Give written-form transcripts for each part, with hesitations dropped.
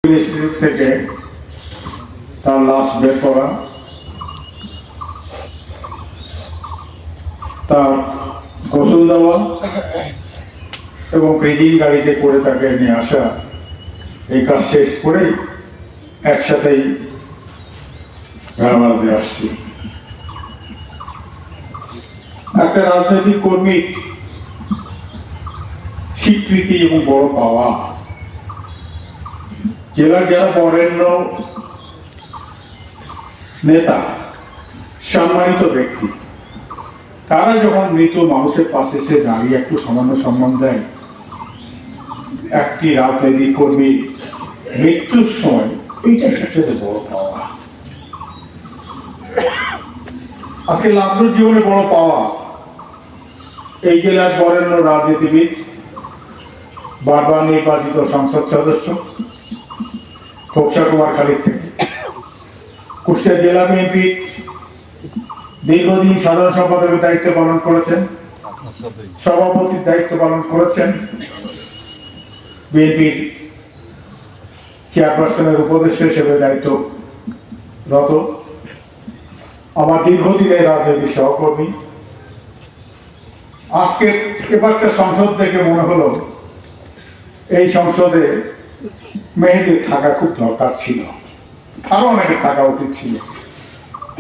Institute থেকে তার লাশ বের করা, তার গোসল দেওয়া এবং ব্রিজিং গাড়িতে করে তাকে নিয়ে আসা, এই কাজ শেষ করে একসাথেই ভেড়ামারাতে আসছি। একটা রাজনৈতিক কর্মীর স্বীকৃতি এবং বড় পাওয়া, জেলার যারা বরেণ্য নেতা, সম্মানিত ব্যক্তি, তারা যখন মৃত মানুষের পাশে এসে দাঁড়িয়ে একটু সামান্য সম্মান দেয়, একটি রাজনৈতিক কর্মীর মৃত্যুর সময় এইটা সবচেয়ে বড় পাওয়া। আজকে লাবলুর জীবনে বড় পাওয়া এই জেলার বরেণ্য রাজনীতিবিদ, বারবার নির্বাচিত সংসদ সদস্য খোকসা কুমার খালিদ থেকে কুষ্টিয়া জেলা বিএনপি দীর্ঘদিন সাধারণ সম্পাদকের দায়িত্ব পালন করেছেন, সভাপতির দায়িত্ব পালন করেছেন, বিএনপির চেয়ারপারসনের উপদেষ্টা হিসেবে দায়িত্বরত আমার দীর্ঘদিনের রাজনৈতিক সহকর্মী। আজকে এবারটা সংসদ থেকে মনে হলো এই সংসদে মেহেদীর থাকা খুব দরকার ছিল, আরো অনেকে থাকা উচিত ছিল।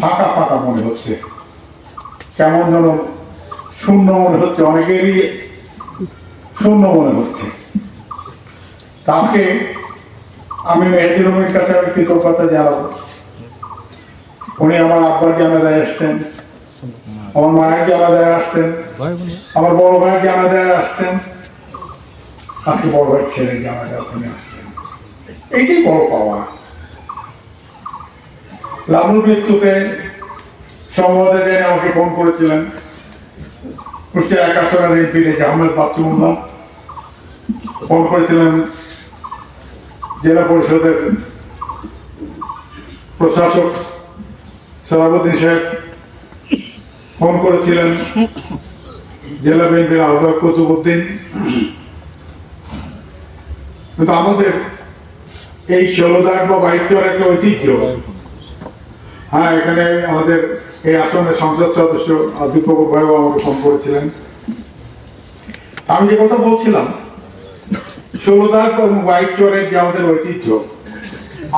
ফাঁকা ফাঁকা মনে হচ্ছে, কেমন যেন শূন্য মনে হচ্ছে, অনেকেরই শূন্য মনে হচ্ছে। আজকে আমি মেহেদী রুমির কাছে আমি কৃতজ্ঞতা জানাবো। উনি আমার আব্বার জানাজায় আসছেন, আমার মায়ের জানাজায় আসছেন, আমার বড় ভাইয়ের জানাজায় আসছেন, আজকে বড় ভাইয়ের ছেলের জানাজায় ওখানে আসছেন। এইটাই বড় পাওয়া। লাবলুর মৃত্যুতে সংবাদে জেনে আমাকে ফোন করেছিলেন কুষ্টিয়া 1 আসনের এমপি আহমেদ বাচ্চুমুল্লাহ, ফোন করেছিলেন জেলা পরিষদের প্রশাসক সভাপতি সাহেব, ফোন করেছিলেন জেলা বিএনপির আহ্বায়ক কুতুবউদ্দিন। কিন্তু আমাদের এই 16 দাগ বা বাইকটার একটা ঐতিহ্য। হ্যাঁ, এখানে আমাদের এই আসনের সংসদ সদস্য অধ্যাপক ভাইও আমাকে ফোন করেছিলেন। আমি যে কথা বলছিলাম 16 দাগ এবং বাইক চোরের যে আমাদের ঐতিহ্য,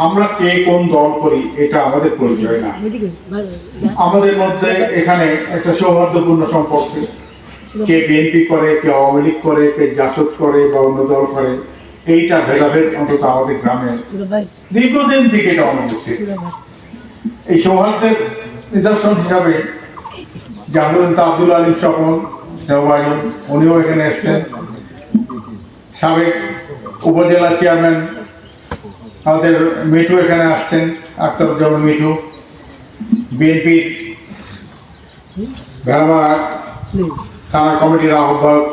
আমরা কে কোন দল করি এটা আমাদের পরিচয় না। আমাদের মধ্যে এখানে একটা সৌহার্দ্যপূর্ণ সম্পর্ক, কে বিএনপি করে, কে আওয়ামী লীগ করে, কে জাসদ করে বা অন্য দল করে, এইটা ভেদাভেদ অন্তত আমাদের গ্রামে দীর্ঘদিন থেকে এটা অনুপস্থিত। এই সৌহার্দ্যের নিদর্শন হিসাবে জাহাঙ্গীর আব্দুল আলিম স্বপন স্নেহভাজন, উনিও এখানে এসছেন। সাবেক উপজেলা চেয়ারম্যান আমাদের মিঠু এখানে আসছেন, আখতারুজ্জামান মিঠু, বিএনপির ভেড়ামারা থানা কমিটির আহ্বায়ক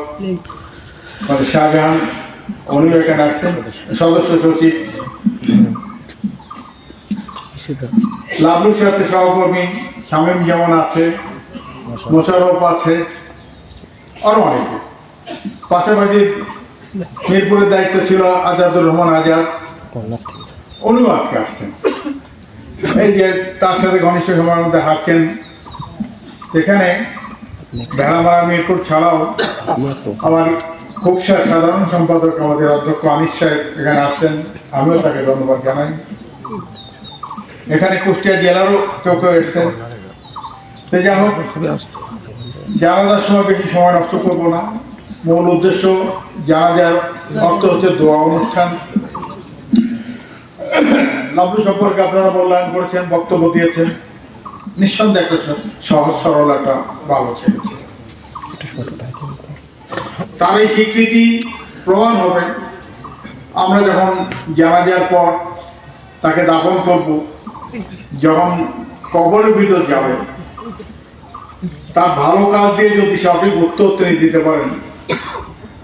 শাহজাহান, উনিও এখানে আসছেন। সদস্য সচিব লাবলুর সাথে সহকর্মী শামীম যেমন আছে, মোশাররফ আছে, আরো অনেকে। পাশাপাশি মিরপুরের দায়িত্ব ছিল আজাদুর রহমান আজাদ, উনিও আজকে আসছেন। এই যে তার সাথে ঘনিষ্ঠ সময়ের মধ্যে হাঁটছেন। এখানে ভেড়ামারা মিরপুর ছাড়াও আমার খোকসা সাধারণ সম্পাদক আমাদের অধ্যক্ষ আনিস সাহেব এখানে আসছেন, আমিও তাকে ধন্যবাদ জানাই। এখানে কুষ্টিয়া জেলারও কেউ কেউ এসছেন। যাই হোক, জানাজার সময় বেশি সময় নষ্ট করবো না। মূল উদ্দেশ্য জানাজার অর্থ হচ্ছে দোয়া অনুষ্ঠান। লাবলু সম্পর্কে আপনারা মূল্যায়ন করেছেন, বক্তব্য দিয়েছেন। নিঃসন্দেহে একটা সহজ সরল একটা ভালো ছেলে ছিল। তার এই স্বীকৃতি প্রমাণ হবে আমরা যখন জানাজার পর তাকে দাফন করব, যখন কবরের ভিতর যাবে, তার ভালো কাজ দিয়ে যদি সঠিক উত্তর তিনি দিতে পারেন,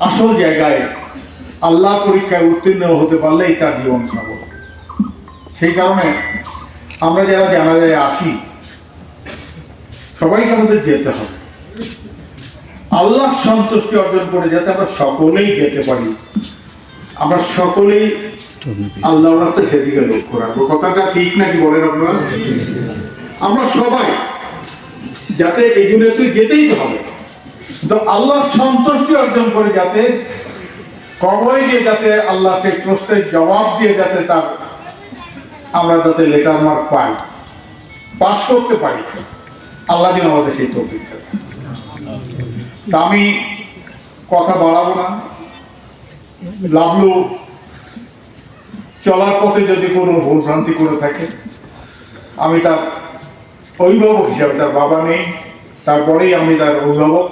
আসল জায়গায় আল্লাহ পরীক্ষায় উত্তীর্ণ হতে পারলেই তার জীবন সফল। সেই কারণে আমরা যারা জানাজায় আসি, সবাইকে আমাদের যেতে হবে আল্লাহ সন্তুষ্টি অর্জন করে, যাতে আমরা সকলেই যেতে পারি, আমরা সকলেই আল্লাহর রাস্তায় সেদিকে লক্ষ্য রাখবো। কথাটা ঠিক নাকি বলেন আপনারা? আমরা সবাই যাতে এই দুনিয়াতে যেতেই তো হবে, তো আল্লাহর সন্তুষ্টি অর্জন করে যাতে কবরে গিয়ে যাতে আল্লাহ সেই প্রশ্নের জবাব দিয়ে যাতে তার আমরা যাতে লেটার মার্ক পাই, পাস করতে পারি, আল্লাহ যেন আমাদের সেই তৌফিক দেন। তা আমি কথা বাড়াবো না। লাভলু চলার পথে যদি কোনো ভুল ভ্রান্তি করে থাকে, আমি তার অভিভাবক হিসাবে, তার বাবা নেই, তারপরেই আমি তার অভিভাবক,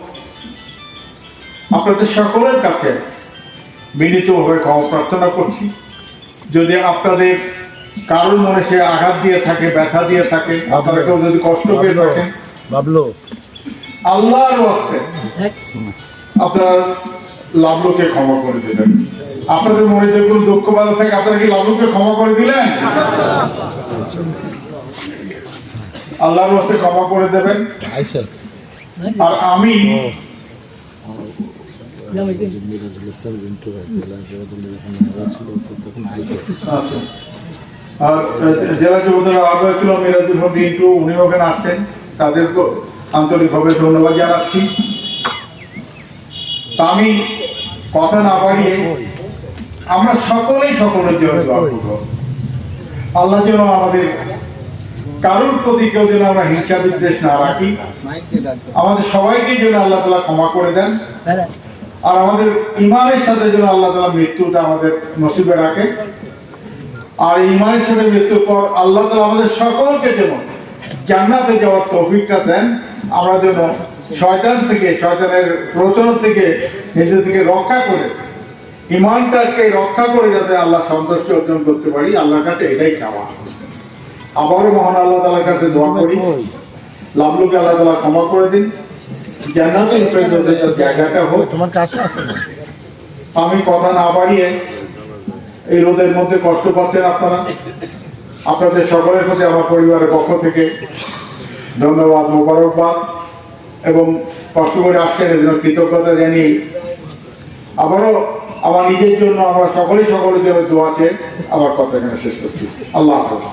আপনাদের সকলের কাছে বিনীতভাবে ক্ষমা প্রার্থনা করছি। যদি আপনাদের কারোর মনে সে আঘাত দিয়ে থাকে, ব্যথা দিয়ে থাকে, আপনারা কেউ যদি কষ্ট পেয়ে থাকেন, আল্লাহর ওয়াস্তে আপনারা লাভলুকে ক্ষমা করে দেবেন। আপনাদের মনে যদি কোনো দুঃখ বাধা থাকে, আপনারা কি লাভলুকে ক্ষমা করে দিলেন? আল্লাহর ওয়াস্তে ক্ষমা করে দেবেন। আর আমি জেলা যুবদল আহ্বায়ক ছিল মিরাজুল হক রিন্টু, উনি ওখানে আসছেন, তাদেরকে আন্তরিকভাবে ধন্যবাদ জানাচ্ছি। তা আমি কথা না বাড়িয়ে আমরা সকলেই সকলের জন্য দোয়া করব। আল্লাহ যেন আমাদের কারোর প্রতি কেউ যেন আমরা হিংসা বিদ্বেষ না রাখি, আমাদের সবাইকে যেন আল্লাহ তাআলা ক্ষমা করে দেন, আর আমাদের ইমানের সাথে যেন আল্লাহ তাআলা মৃত্যুটা আমাদের নসিবে রাখে। আর ইমানের সাথে মৃত্যুর পর আল্লাহ তাআলা আমাদের সকলকে যেন জান্নাতে যাওয়ার তৌফিকটা দেন। আমরা যেন শয়তান থেকে, শয়তানের প্রচলন থেকে নিজে থেকে রক্ষা করে, ইমানটাকে রক্ষা করে যাতে আল্লাহ সন্তুষ্টি অর্জন করতে পারি, আল্লাহর কাছে এটাই চাওয়া। আবারও মহান আল্লাহ তাআলার কাছে দোয়া করি, লাভলুকে আল্লাহ তাআলা ক্ষমা করে দিন, জান্নাতুল ফেরদৌসের জায়গাটা হোক। তোমার কাছে আছে। আমি কথা না বাড়িয়ে, এই রোদের মধ্যে কষ্ট পাচ্ছেন আপনারা, আপনাদের সকলের প্রতি আমার পরিবারের পক্ষ থেকে ধন্যবাদ, মোবারকবাদ, এবং কষ্ট করে আসছেন এর জন্য কৃতজ্ঞতা জানিয়ে আবারও আমার নিজের জন্য, আমরা সকলের জন্য দোয়া চেয়ে আমার কথা এখানে শেষ করছি। আল্লাহ হাফেজ।